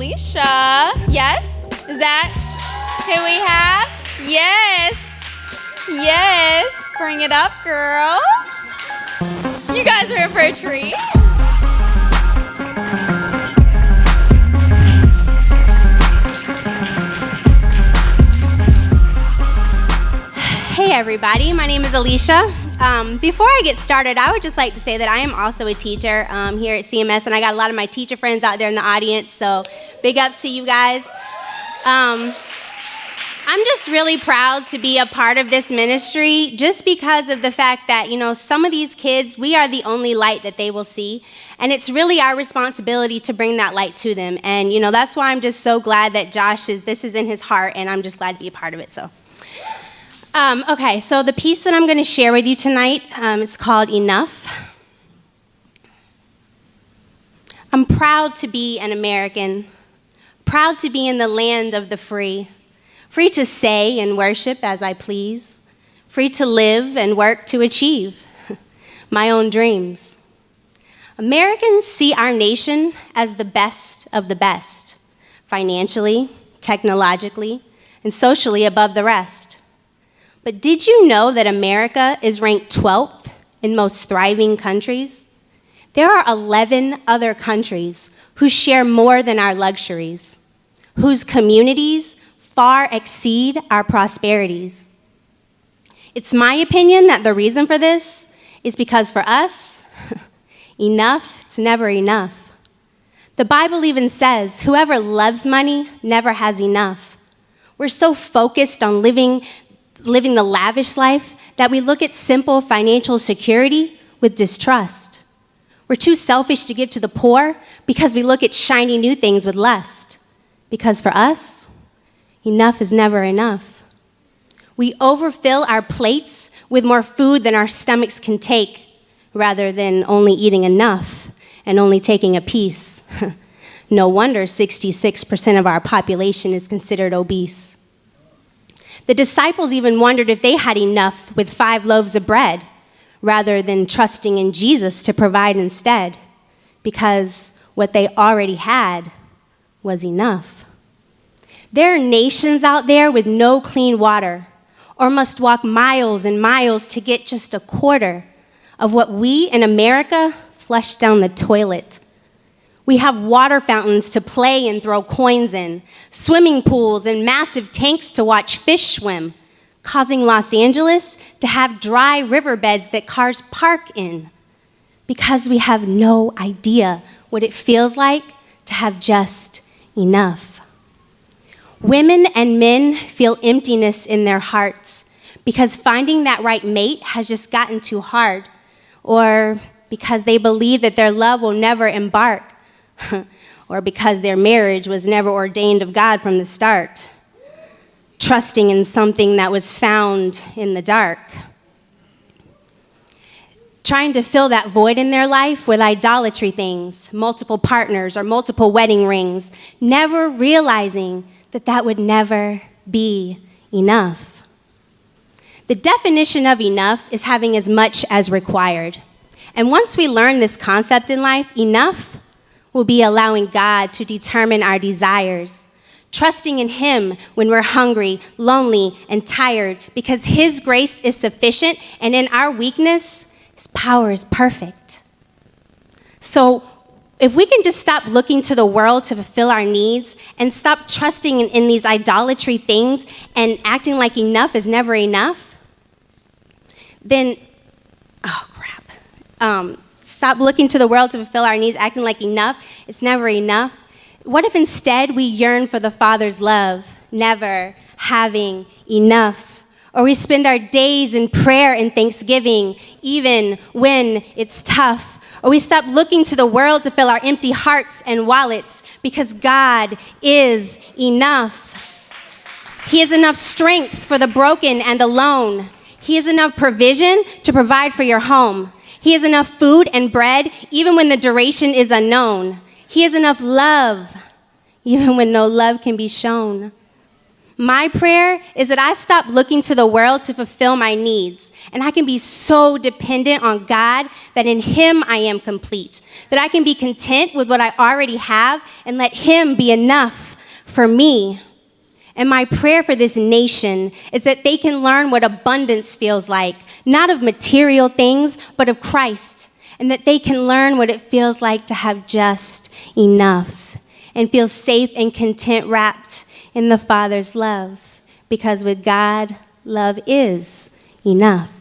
Alisha, yes? Is that who we have? Yes. Yes. Bring it up, girl. You guys are in for a treat. Hey everybody, my name is Alisha. Before I get started, I would just like to say that I am also a teacher here at CMS, and I got a lot of my teacher friends out there in the audience, so big ups to you guys. I'm just really proud to be a part of this ministry just because of the fact that, some of these kids, we are the only light that they will see, and it's really our responsibility to bring that light to them. And, that's why I'm just so glad that this is in his heart, and I'm just glad to be a part of it, so. Okay, so the piece that I'm going to share with you tonight, it's called Enough. I'm proud to be an American, proud to be in the land of the free, free to say and worship as I please, free to live and work to achieve my own dreams. Americans see our nation as the best of the best, financially, technologically, and socially above the rest. But did you know that America is ranked 12th in most thriving countries? There are 11 other countries who share more than our luxuries, whose communities far exceed our prosperities. It's my opinion that the reason for this is because for us, enough, it's never enough. The Bible even says, whoever loves money never has enough. We're so focused on living the lavish life that we look at simple financial security with distrust. We're too selfish to give to the poor because we look at shiny new things with lust. Because for us, enough is never enough. We overfill our plates with more food than our stomachs can take, rather than only eating enough and only taking a piece. No wonder 66% of our population is considered obese. The disciples even wondered if they had enough with 5 loaves of bread, rather than trusting in Jesus to provide instead, because what they already had was enough. There are nations out there with no clean water, or must walk miles and miles to get just a quarter of what we in America flush down the toilet. We have water fountains to play and throw coins in, swimming pools and massive tanks to watch fish swim, causing Los Angeles to have dry riverbeds that cars park in, because we have no idea what it feels like to have just enough. Women and men feel emptiness in their hearts because finding that right mate has just gotten too hard, or because they believe that their love will never embark, or because their marriage was never ordained of God from the start, trusting in something that was found in the dark, trying to fill that void in their life with idolatry things, multiple partners or multiple wedding rings, never realizing that that would never be enough. The definition of enough is having as much as required. And once we learn this concept in life, enough will be allowing God to determine our desires, trusting in Him when we're hungry, lonely, and tired, because His grace is sufficient, and in our weakness, His power is perfect. So if we can just stop looking to the world to fulfill our needs and stop trusting in these idolatry things and acting like enough is never enough, then, stop looking to the world to fulfill our needs, acting like enough, it's never enough. What if instead we yearn for the Father's love, never having enough? Or we spend our days in prayer and thanksgiving, even when it's tough. Or we stop looking to the world to fill our empty hearts and wallets, because God is enough. He has enough strength for the broken and alone. He has enough provision to provide for your home. He has enough food and bread, even when the duration is unknown. He has enough love, even when no love can be shown. My prayer is that I stop looking to the world to fulfill my needs, and I can be so dependent on God that in Him I am complete, that I can be content with what I already have and let Him be enough for me. And my prayer for this nation is that they can learn what abundance feels like, not of material things, but of Christ, and that they can learn what it feels like to have just enough and feel safe and content wrapped in the Father's love, because with God, love is enough.